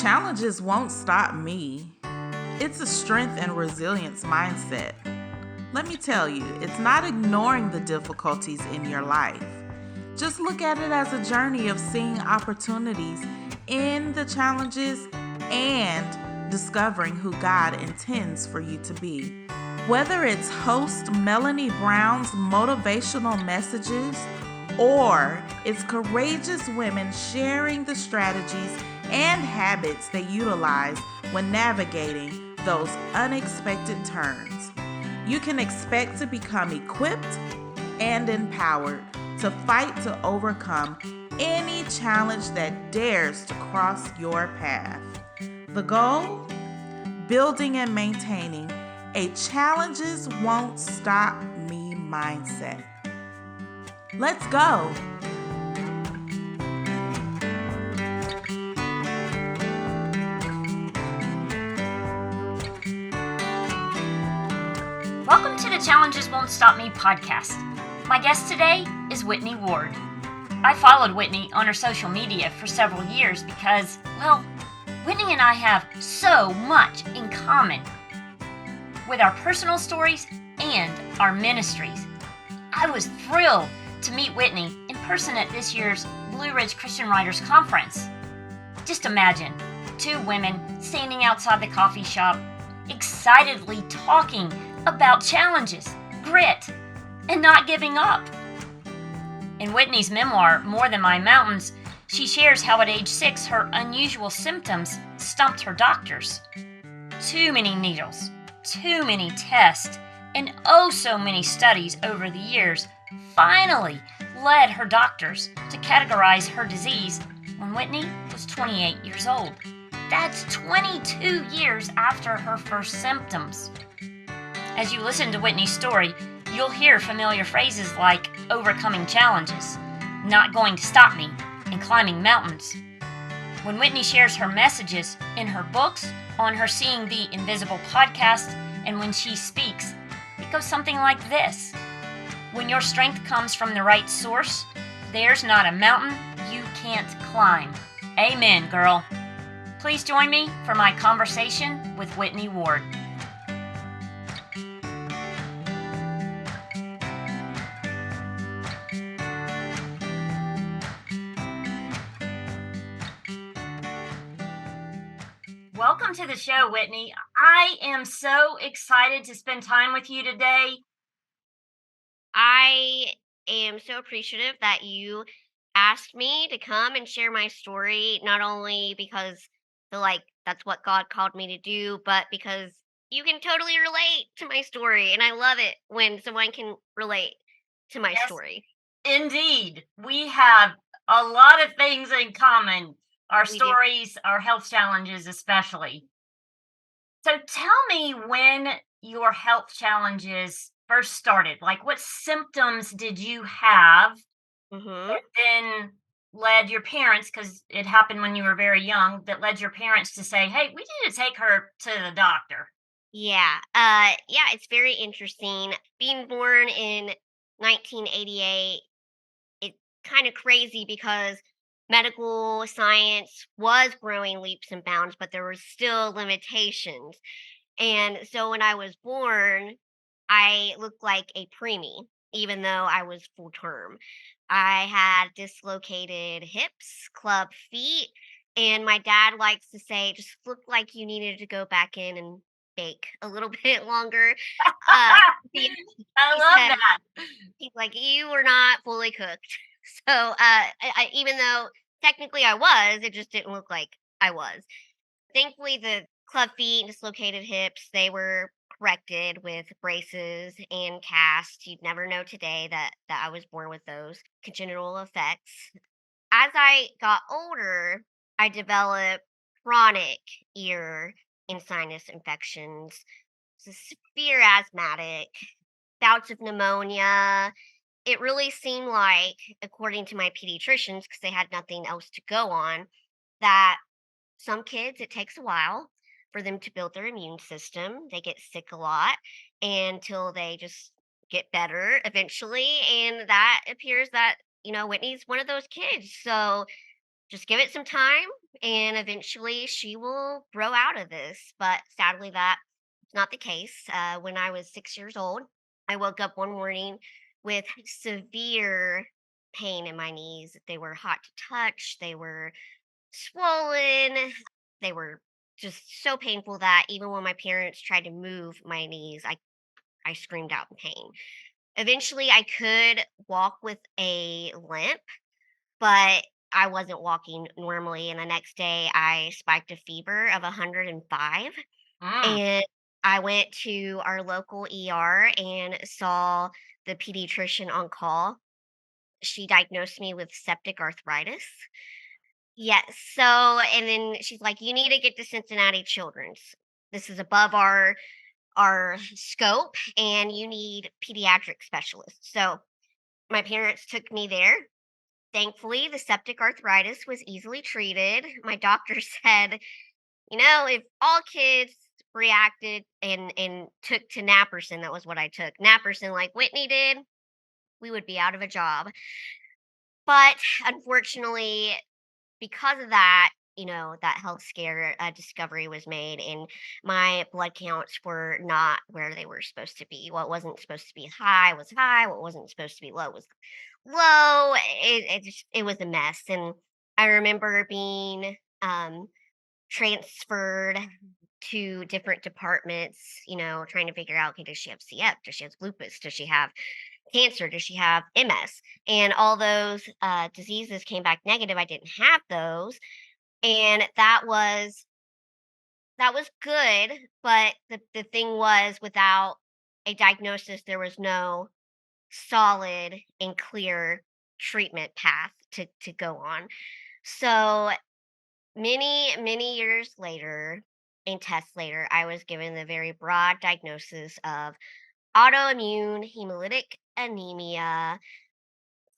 Challenges won't stop me. It's a strength and resilience mindset. Let me tell you, it's not ignoring the difficulties in your life. Just look at it as a journey of seeing opportunities in the challenges and discovering who God intends for you to be. Whether it's host Melanie Brown's motivational messages or it's courageous women sharing the strategies and habits they utilize when navigating those unexpected turns, you can expect to become equipped and empowered to fight to overcome any challenge that dares to cross your path. The goal? Building and maintaining a challenges won't stop me mindset. Let's go. Welcome to the Challenges Won't Stop Me podcast. My guest today is Whitney Ward. I followed Whitney on her social media for several years because, well, Whitney and I have so much in common with our personal stories and our ministries. I was thrilled to meet Whitney in person at this year's Blue Ridge Christian Writers Conference. Just imagine, two women standing outside the coffee shop, excitedly talking about challenges, grit, and not giving up. In Whitney's memoir, More Than My Mountains, she shares how at age 6 her unusual symptoms stumped her doctors. Too many needles, too many tests, and oh so many studies over the years finally led her doctors to categorize her disease when Whitney was 28 years old. That's 22 years after her first symptoms. As you listen to Whitney's story, you'll hear familiar phrases like overcoming challenges, not going to stop me, and climbing mountains. When Whitney shares her messages in her books, on her Seeing the Invisible podcast, and when she speaks, it goes something like this. When your strength comes from the right source, there's not a mountain you can't climb. Amen, girl. Please join me for my conversation with Whitney Ward. Welcome to the show, Whitney. I am so excited to spend time with you today. I am so appreciative that you asked me to come and share my story, not only because I feel like that's what God called me to do, but because you can totally relate to my story. And I love it when someone can relate to my Yes, story. indeed. We have a lot of things in common. Our We do. stories, our health challenges especially. So tell me when your health challenges first started. Like what symptoms did you have hmm that then led your parents, because it happened when you were very young, that led your parents to say, hey, we need to take her to the doctor? Yeah, it's very interesting. Being born in 1988, it's kind of crazy because medical science was growing leaps and bounds, but there were still limitations. And so when I was born, I looked like a preemie, even though I was full term. I had dislocated hips, club feet, and my dad likes to say it just looked like you needed to go back in and bake a little bit longer. Uh, he, I he love said, that. he's like, you were not fully cooked. So even though technically I was, it just didn't look like I was. Thankfully, the club feet and dislocated hips, they were corrected with braces and casts. You'd never know today that I was born with those congenital effects. As I got older, I developed chronic ear and sinus infections, severe asthmatic, bouts of pneumonia. It really seemed like, according to my pediatricians, because they had nothing else to go on, that some kids, it takes a while for them to build their immune system. They get sick a lot until they just get better eventually. And that appears that, Whitney's one of those kids. So just give it some time and eventually she will grow out of this. But sadly, that's not the case. When I was 6 years old, I woke up one morning with severe pain in my knees. They were hot to touch, they were swollen, they were just so painful that even when my parents tried to move my knees, I screamed out in pain. Eventually, I could walk with a limp, but I wasn't walking normally, and the next day, I spiked a fever of 105, Mm. and I went to our local ER and saw the pediatrician on call. She diagnosed me with septic arthritis. Yes, so and then she's like, "You need to get to Cincinnati Children's. This is above our scope, and you need pediatric specialists." So, my parents took me there. Thankfully, the septic arthritis was easily treated. My doctor said, if all kids reacted and took to Naperson, that was what I took. Naperson like Whitney did, we would be out of a job. But unfortunately, because of that, that health scare discovery was made, and my blood counts were not where they were supposed to be. What wasn't supposed to be high was high. What wasn't supposed to be low was low. It was a mess, and I remember being transferred to different departments. Trying to figure out, okay, does she have CF? Does she have lupus? Does she have cancer? Does she have MS? And all those diseases came back negative. I didn't have those, and that was good. But the thing was, without a diagnosis, there was no solid and clear treatment path to go on. So many years later and tests later, I was given the very broad diagnosis of autoimmune hemolytic anemia,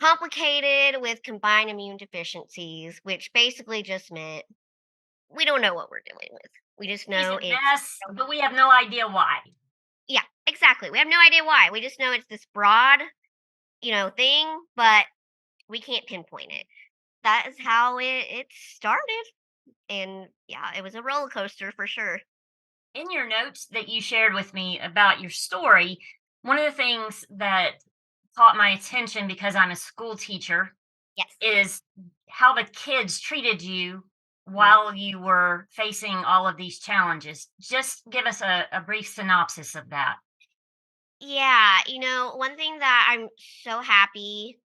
complicated with combined immune deficiencies, which basically just meant we don't know what we're dealing with. We just It's know a it's, mess, but we have no idea why. yeah, exactly. We have no idea why. We just know it's this broad, thing, but we can't pinpoint it. That is how it started. And yeah, it was a roller coaster for sure. In your notes that you shared with me about your story, one of the things that caught my attention because I'm a school teacher Yes. is how the kids treated you Mhm. while you were facing all of these challenges. Just give us a brief synopsis of that. Yeah, one thing that I'm so happy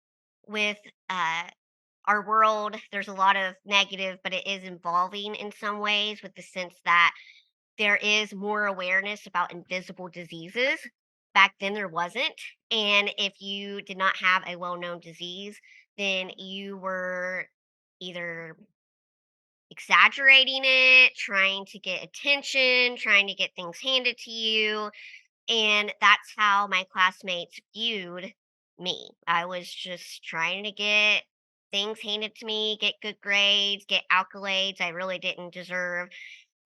with our world, there's a lot of negative, but it is evolving in some ways, with the sense that there is more awareness about invisible diseases. Back then, there wasn't. And if you did not have a well known disease, then you were either exaggerating it, trying to get attention, trying to get things handed to you. And that's how my classmates viewed me. I was just trying to get things handed to me, get good grades, get accolades I really didn't deserve.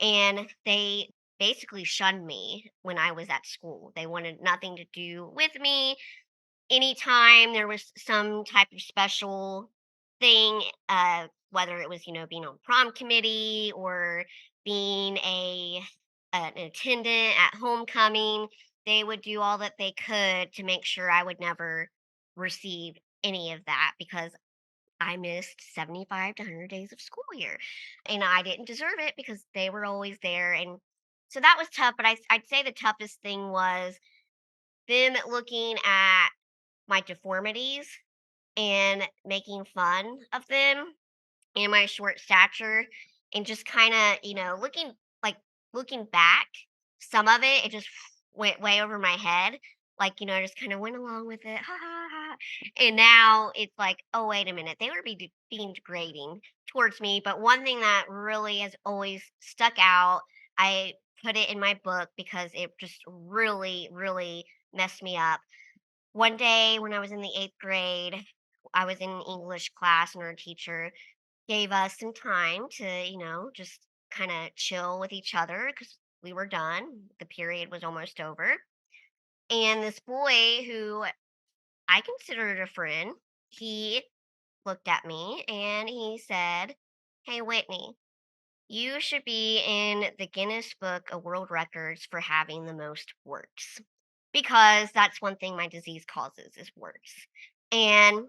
And they basically shunned me when I was at school. They wanted nothing to do with me. Anytime there was some type of special thing, whether it was, being on prom committee or being an attendant at homecoming, they would do all that they could to make sure I would never receive any of that, because I missed 75 to 100 days of school year, and I didn't deserve it because they were always there. And so that was tough. But I'd say the toughest thing was them looking at my deformities and making fun of them and my short stature, and just kind of, looking back, some of it just went way over my head. Like, I just kind of went along with it. Ha ha ha. And now it's like, oh, wait a minute. They were being degrading towards me. But one thing that really has always stuck out, I put it in my book because it just really, really messed me up. One day when I was in the 8th grade, I was in English class, and our teacher gave us some time to, just kind of chill with each other because we were done. The period was almost over. And this boy, who I considered a friend, he looked at me and he said, "Hey, Whitney." You should be in the Guinness Book of World Records for having the most warts, because that's one thing my disease causes is warts. And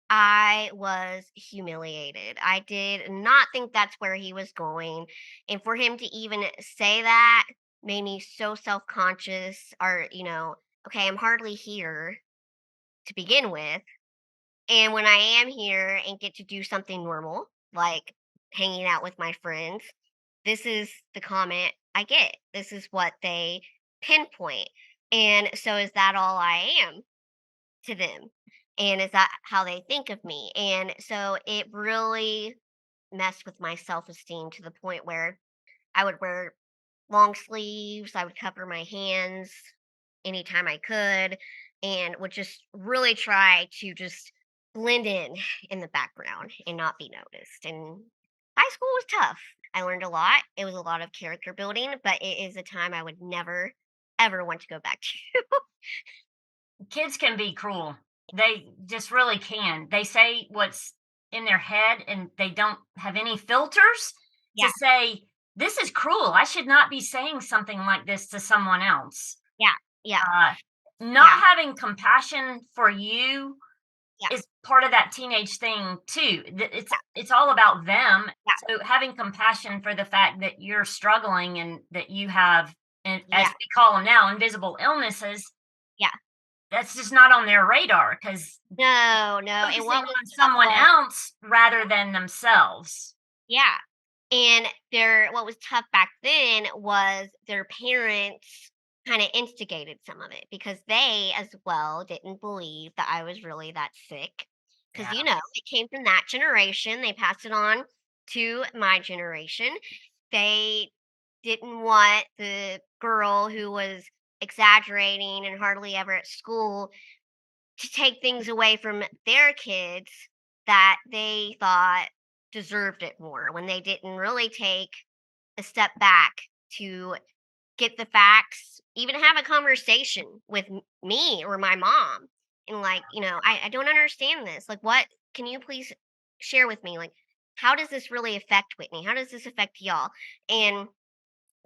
I was humiliated. I did not think that's where he was going. And for him to even say that made me so self conscious. Or, okay, I'm hardly here to begin with. And when I am here and get to do something normal, like hanging out with my friends, this is the comment I get. This is what they pinpoint. And so, is that all I am to them? And is that how they think of me? And so it really messed with my self esteem to the point where I would wear long sleeves, I would cover my hands anytime I could, and would just really try to just blend in the background and not be noticed. And high school was tough. I learned a lot. It was a lot of character building, but it is a time I would never ever want to go back to. Kids can be cruel. They just really can. They say what's in their head and they don't have any filters to Yeah, say, this is cruel. I should not be saying something like this to someone else. yeah, yeah, Uh, Not yeah, having compassion for you yeah, is part of that teenage thing too. It's all about them. yeah, So having compassion for the fact that you're struggling and that you have, and as yeah, we call them now, invisible illnesses, yeah. that's just not on their radar because No, no. And focusing what was on tough someone was, else rather than themselves. yeah. And what was tough back then was their parents kind of instigated some of it because they as well didn't believe that I was really that sick. Because, Yeah, it came from that generation. They passed it on to my generation. They didn't want the girl who was exaggerating and hardly ever at school to take things away from their kids that they thought deserved it more when they didn't really take a step back to get the facts, even have a conversation with me or my mom. And, like, I don't understand this. Like, what can you please share with me? Like, how does this really affect Whitney? How does this affect y'all? And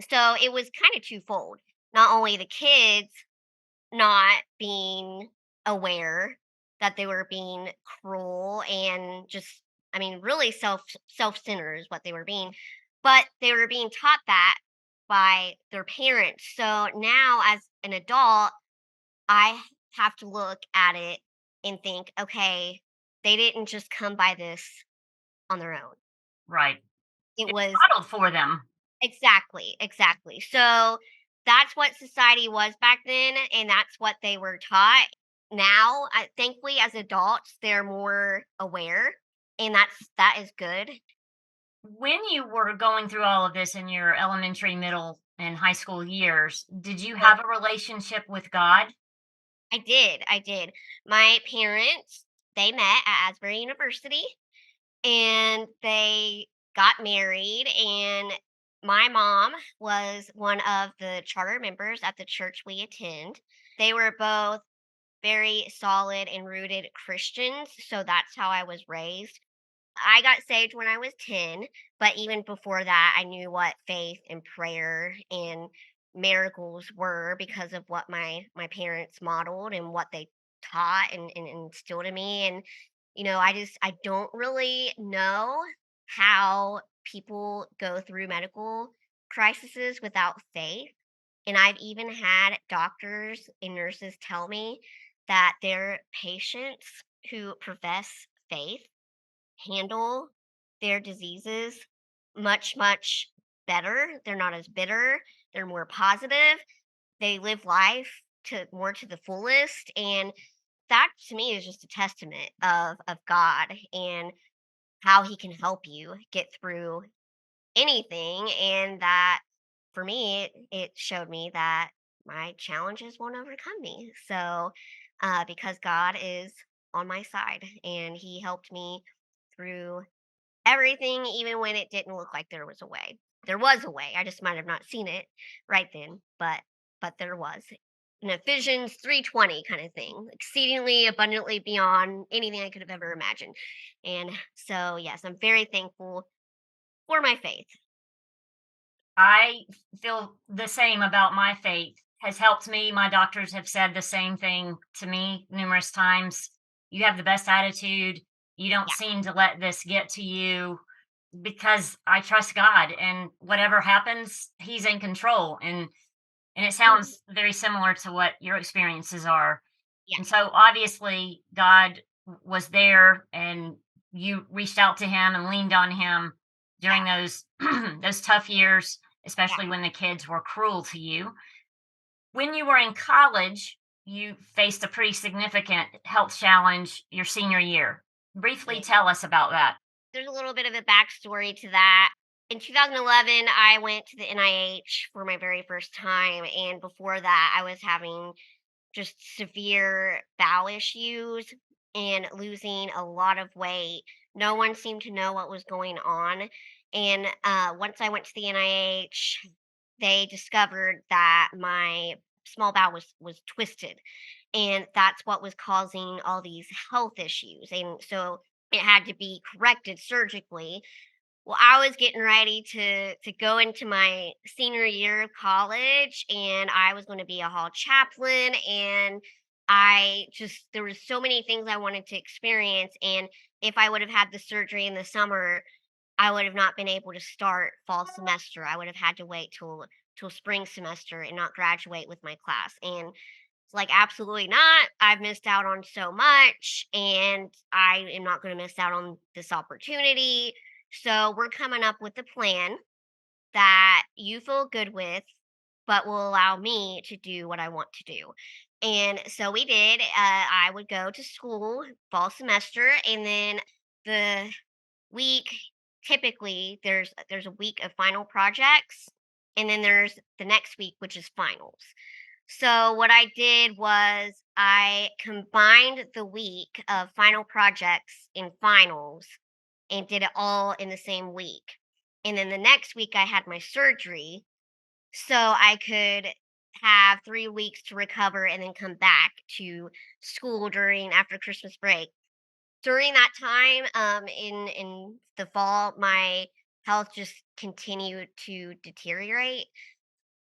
so it was kind of twofold. Not only the kids not being aware that they were being cruel and just, I mean, really self-centered is what they were being, but they were being taught that by their parents. So now as an adult, I have to look at it and think, okay, they didn't just come by this on their own. right. It It's was modeled for them. exactly, exactly. So that's what society was back then, and that's what they were taught. Now, thankfully, as adults, they're more aware, and that is good. When you were going through all of this in your elementary, middle, and high school years, did you Uh, have a relationship with God? I did. My parents, they met at Asbury University, and they got married. And my mom was one of the charter members at the church we attend. They were both very solid and rooted Christians, so that's how I was raised. I got saved when I was 10, but even before that, I knew what faith and prayer and miracles were because of what my parents modeled and what they taught and instilled in me. And I don't really know how people go through medical crises without faith. And I've even had doctors and nurses tell me that their patients who profess faith handle their diseases much, much better. They're not as bitter. They're more positive. They live life to the fullest. And that to me is just a testament of God and how he can help you get through anything. And that for me, it showed me that my challenges won't overcome me. So because God is on my side and he helped me through everything, even when it didn't look like there was a way. There was a way. I just might have not seen it right then, but there was. An Ephesians 3:20 kind of thing, exceedingly abundantly beyond anything I could have ever imagined. And so yes, I'm very thankful for my faith. I feel the same about my faith. Has helped me. My doctors have said the same thing to me numerous times. You have the best attitude. You don't Yeah. seem to let this get to you because I trust God and whatever happens, he's in control. And it Mhm. sounds very similar to what your experiences are. Yeah. And so obviously God was there and you reached out to him and leaned on him during Yeah. those those tough years, Yeah. especially when the kids were cruel to you. When you were in college, you faced a pretty significant health challenge your senior year. Briefly Yeah. tell us about that. There's a little bit of a backstory to that. In 2011, I went to the NIH for my very first time, and before that, I was having just severe bowel issues and losing a lot of weight. No one seemed to know what was going on. And once I went to the NIH, they discovered that my small bowel was twisted, and that's what was causing all these health issues. And so it had to be corrected surgically. Well, I was getting ready to go into my senior year of college, and I was going to be a hall chaplain, and I just there was so many things I wanted to experience, and if I would have had the surgery in the summer, I would have not been able to start fall semester. I would have had to wait till spring semester and not graduate with my class. And it's like, absolutely not. I've missed out on so much, and I am not going to miss out on this opportunity. So, we're coming up with a plan that you feel good with, but will allow me to do what I want to do. And so we did. I would go to school fall semester, and then the week typically there's a week of final projects, and then there's the next week, which is finals. So what I did was I combined the week of final projects and finals and did it all in the same week. And then the next week I had my surgery, so I could have 3 weeks to recover and then come back to school during after Christmas break. During that time, in the fall, my health just continued to deteriorate.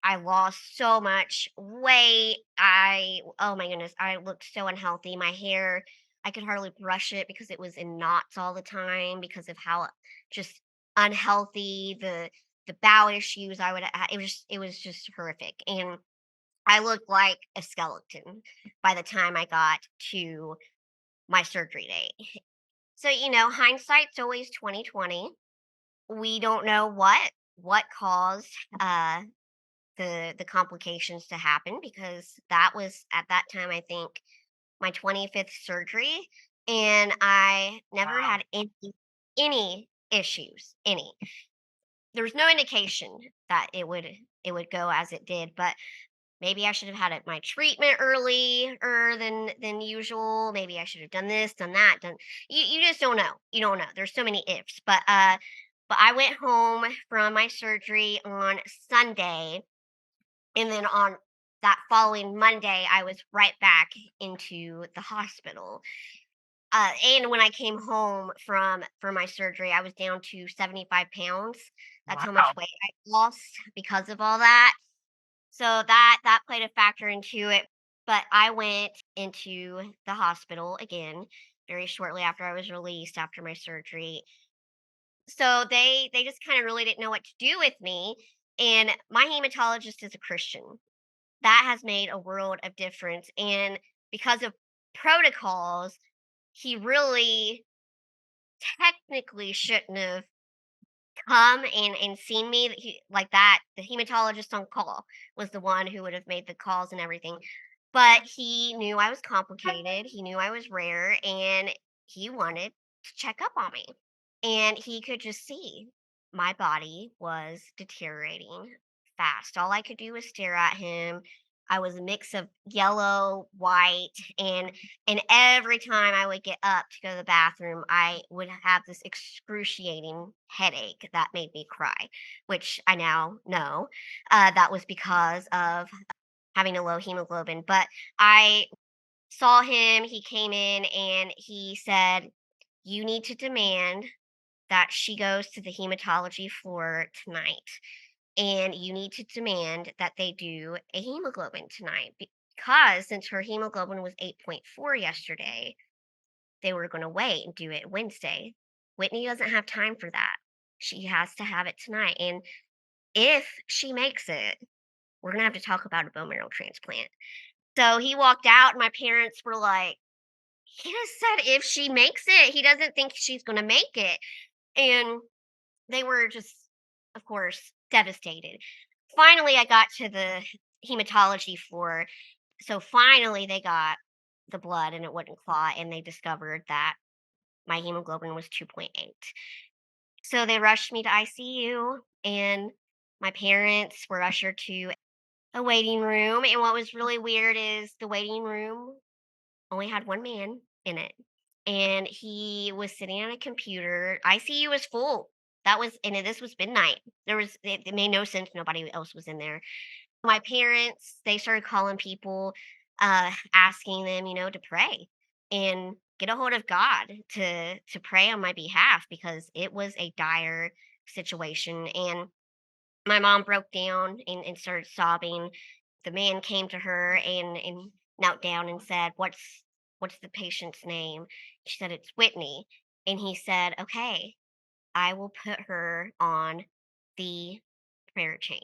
I lost so much weight. Oh my goodness, I looked so unhealthy. My hair, I could hardly brush it because it was in knots all the time because of how just unhealthy the bowel issues I would it was just horrific. And I looked like a skeleton by the time I got to my surgery date. So, hindsight's always 2020. We don't know what caused the complications to happen, because that was at that time, I think, my 25th surgery, and I never Wow. had any issues, any. There's no indication that it would go as it did, but maybe I should have had my treatment earlier than usual. Maybe I should have done this, done that, done. You just don't know. You don't know. There's so many ifs. But I went home from my surgery on Sunday, and then on that following Monday, I was right back into the hospital. And when I came home from my surgery, I was down to 75 pounds. That's how much Wow. weight I lost because of all that. So that played a factor into it. But I went into the hospital again very shortly after I was released after my surgery. So they just kind of really didn't know what to do with me. And my hematologist is a Christian. That has made a world of difference. And because of protocols, he really technically shouldn't have come and seen me like that. The hematologist on call was the one who would have made the calls and everything. But he knew I was complicated. He knew I was rare, and he wanted to check up on me. And he could just see my body was deteriorating fast. All I could do was stare at him. I was a mix of yellow, white, and every time I would get up to go to the bathroom, I would have this excruciating headache that made me cry, which I now know that was because of having a low hemoglobin. But I saw him, he came in and he said, "You need to demand that she goes to the hematology floor tonight." and you need to demand that they do a hemoglobin tonight because since her hemoglobin was 8.4 yesterday, they were going to wait and do it Wednesday. Whitney doesn't have time for that. She has to have it tonight. And if she makes it, we're going to have to talk about a bone marrow transplant. So he walked out, and my parents were like, he just said if she makes it, he doesn't think she's going to make it. And they were just, of course, devastated. Finally, I got to the hematology floor. So finally, they got the blood and it wouldn't clot, and they discovered that my hemoglobin was 2.8. So they rushed me to ICU, and my parents were ushered to a waiting room. And what was really weird is the waiting room only had one man in it, and he was sitting on a computer. ICU was full. This was midnight. It made no sense. Nobody else was in there. My parents, they started calling people, asking them, to pray and get a hold of God to pray on my behalf because it was a dire situation. And my mom broke down and started sobbing. The man came to her and knelt down and said, What's the patient's name? She said, It's Whitney. And he said, Okay, I will put her on the prayer chain.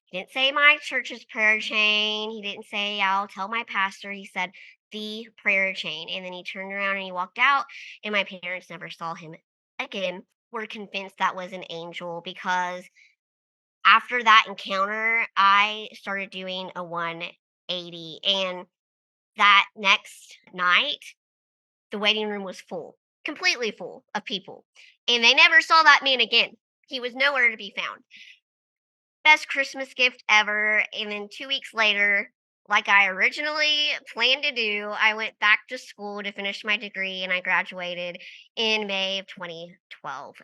He didn't say my church's prayer chain. He didn't say I'll tell my pastor. He said the prayer chain. And then he turned around and he walked out, and my parents never saw him again. We're convinced that was an angel because after that encounter, I started doing a 180. And that next night, the waiting room was full, completely full of people. And they never saw that man again. He was nowhere to be found. Best Christmas gift ever. And then 2 weeks later, like I originally planned to do, I went back to school to finish my degree and I graduated in May of 2012.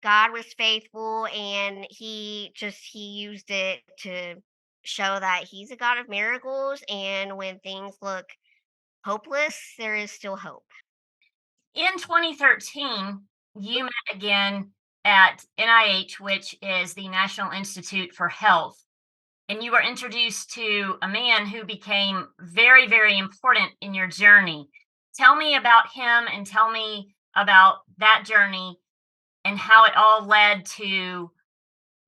God was faithful, and he used it to show that he's a God of miracles, and when things look hopeless, there is still hope. In 2013, you met again at NIH, which is the National Institute for Health, and you were introduced to a man who became very, very important in your journey. Tell me about him and tell me about that journey and how it all led to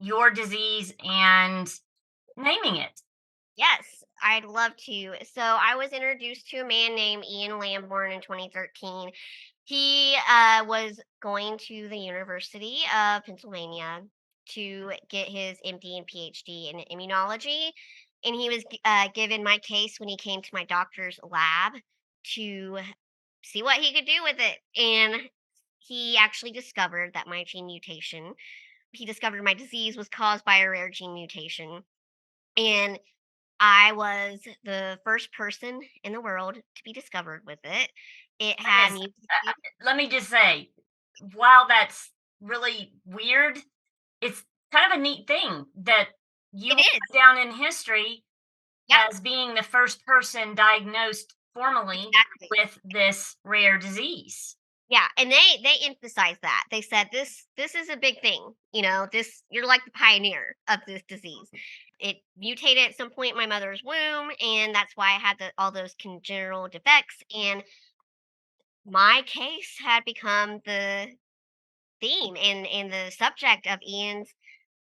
your disease and naming it. Yes, I'd love to. So I was introduced to a man named Ian Lamborn in 2013. He was going to the University of Pennsylvania to get his MD and PhD in immunology. And he was given my case when he came to my doctor's lab to see what he could do with it. And he actually discovered that my gene mutation, he discovered my disease was caused by a rare gene mutation. And I was the first person in the world to be discovered with it. It That had is, mutated. let me just say, while that's really weird, it's kind of a neat thing that you It will is. go down in history Yep, as being the first person diagnosed formally exactly. with this rare disease. Yeah, and they emphasized that. They said this is a big thing. This you're like the pioneer of this disease. It mutated at some point in my mother's womb, and that's why I had all those congenital defects. And my case had become the theme and the subject of Ian's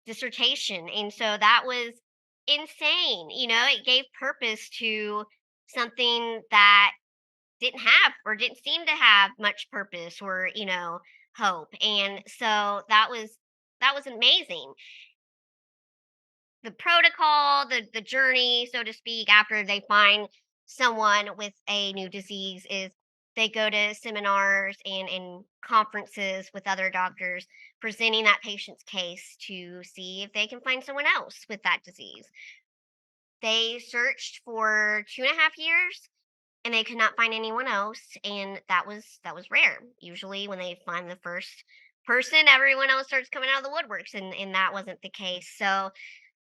dissertation. And so that was insane. It gave purpose to something that didn't have or didn't seem to have much purpose or, hope. And so that was amazing. The protocol, the journey, so to speak, after they find someone with a new disease is they go to seminars and conferences with other doctors presenting that patient's case to see if they can find someone else with that disease. They searched for 2.5 years and they could not find anyone else, and that was rare. Usually when they find the first person, everyone else starts coming out of the woodworks, and that wasn't the case. So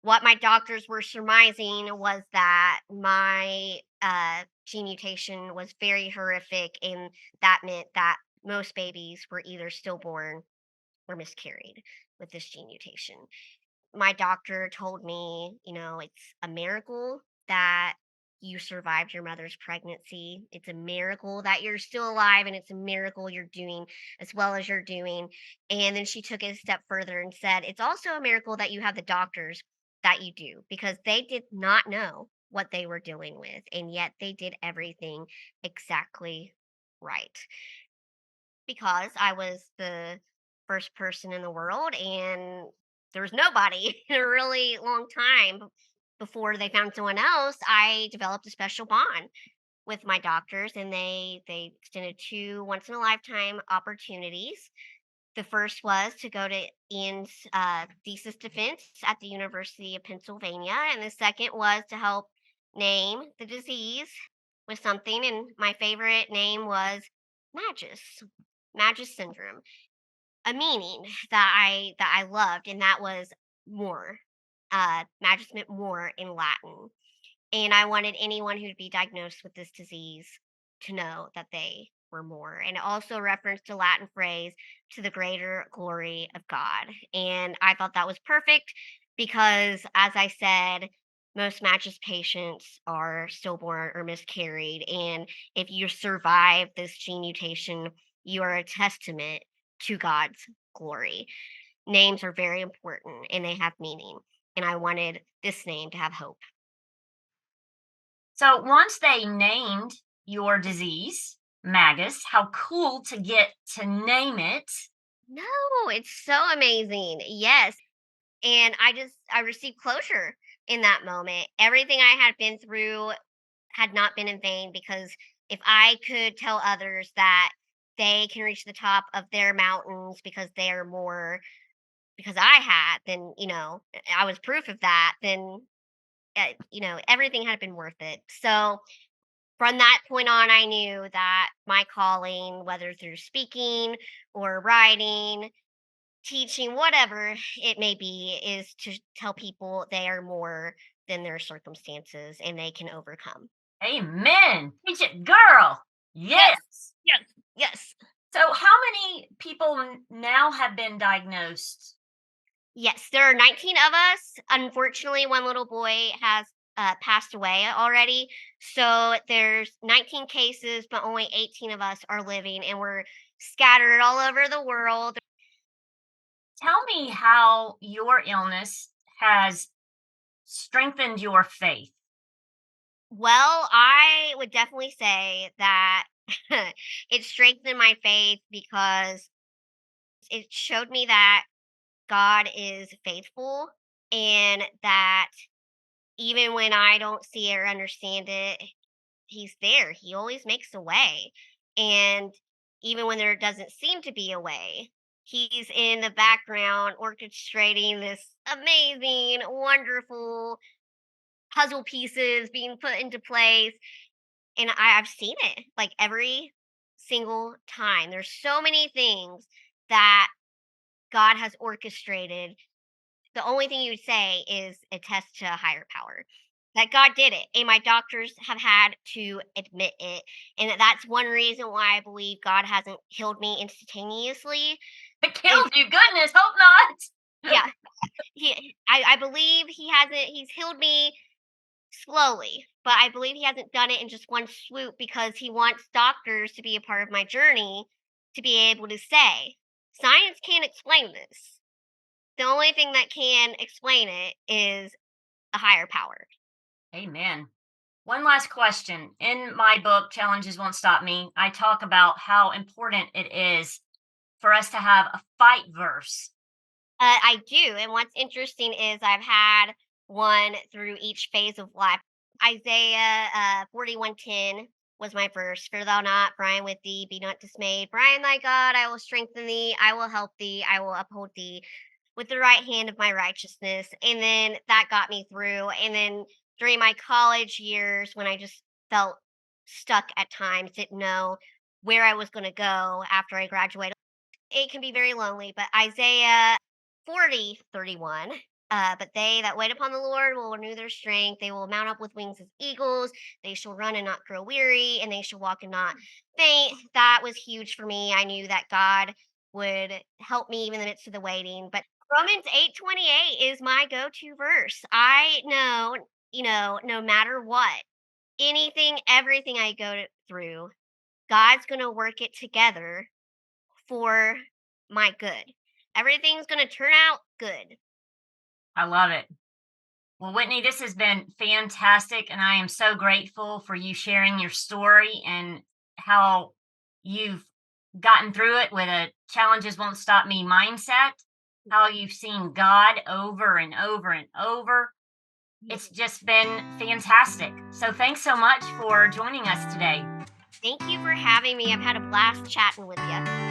what my doctors were surmising was that my gene mutation was very horrific, and that meant that most babies were either stillborn were miscarried with this gene mutation. My doctor told me, it's a miracle that you survived your mother's pregnancy. It's a miracle that you're still alive, and it's a miracle you're doing as well as you're doing. And then she took it a step further and said, it's also a miracle that you have the doctors that you do, because they did not know what they were dealing with. And yet they did everything exactly right, because I was the first person in the world, and there was nobody in a really long time before they found someone else. I developed a special bond with my doctors, and they extended two once in a lifetime opportunities. The first was to go to Ian's thesis defense at the University of Pennsylvania, and the second was to help name the disease with something. And my favorite name was Magis, Magis syndrome, a meaning that I loved, and that was more. Magis meant more in Latin, and I wanted anyone who'd be diagnosed with this disease to know that they were more. And it also referenced a Latin phrase, to the greater glory of God. And I thought that was perfect because, as I said, most matches patients are stillborn or miscarried. And if you survive this gene mutation, you are a testament to God's glory. Names are very important and they have meaning. And I wanted this name to have hope. So once they named your disease, Magus, how cool to get to name it. No, it's so amazing. Yes. And I received closure in that moment. Everything I had been through had not been in vain, because if I could tell others that they can reach the top of their mountains because they are more, because I had, then, I was proof of that, then, everything had been worth it. So from that point on, I knew that my calling, whether through speaking or writing, teaching, whatever it may be, is to tell people they are more than their circumstances and they can overcome. Amen. Teach it, girl. Yes, Yes. yes, yes, So how many people now have been diagnosed? yes. There are 19 of us. Unfortunately, one little boy has passed away already. So there's 19 cases, but only 18 of us are living, and we're scattered all over the world. Tell me how your illness has strengthened your faith. Well, I would definitely say that it strengthened my faith because it showed me that God is faithful, and that even when I don't see it or understand it, He's there. He always makes a way. And even when there doesn't seem to be a way, He's in the background orchestrating this amazing, wonderful puzzle pieces being put into place. And I've seen it, like, every single time. There's so many things that God has orchestrated. The only thing you would say is attest to a higher power, that God did it, and my doctors have had to admit it. And that's one reason why I believe God hasn't healed me instantaneously. It Is killed you. Goodness, hope not. Yeah, I believe he's healed me slowly, but I believe he hasn't done it in just one swoop, because he wants doctors to be a part of my journey, to be able to say, science can't explain this. The only thing that can explain it is a higher power. Amen. One last question. In my book, Challenges Won't Stop Me, I talk about how important it is for us to have a fight verse. I do. And what's interesting is I've had one through each phase of life. Isaiah 41:10 was my verse. Fear thou not, for I am with thee. Be not dismayed. For I am thy God. I will strengthen thee. I will help thee. I will uphold thee with the right hand of my righteousness. And then that got me through. And then during my college years, when I just felt stuck at times, didn't know where I was going to go after I graduated, it can be very lonely. But Isaiah 40:31. But they that wait upon the Lord will renew their strength. They will mount up with wings as eagles. They shall run and not grow weary, and they shall walk and not faint. That was huge for me. I knew that God would help me even in the midst of the waiting. But Romans 8:28 is my go-to verse. I know, no matter what, anything, everything I through, God's going to work it together for my good. Everything's going to turn out good. I love it. Well, Whitney, this has been fantastic, and I am so grateful for you sharing your story and how you've gotten through it with a challenges won't stop me mindset, how you've seen God over and over and over. It's just been fantastic. So thanks so much for joining us today. Thank you for having me. I've had a blast chatting with you.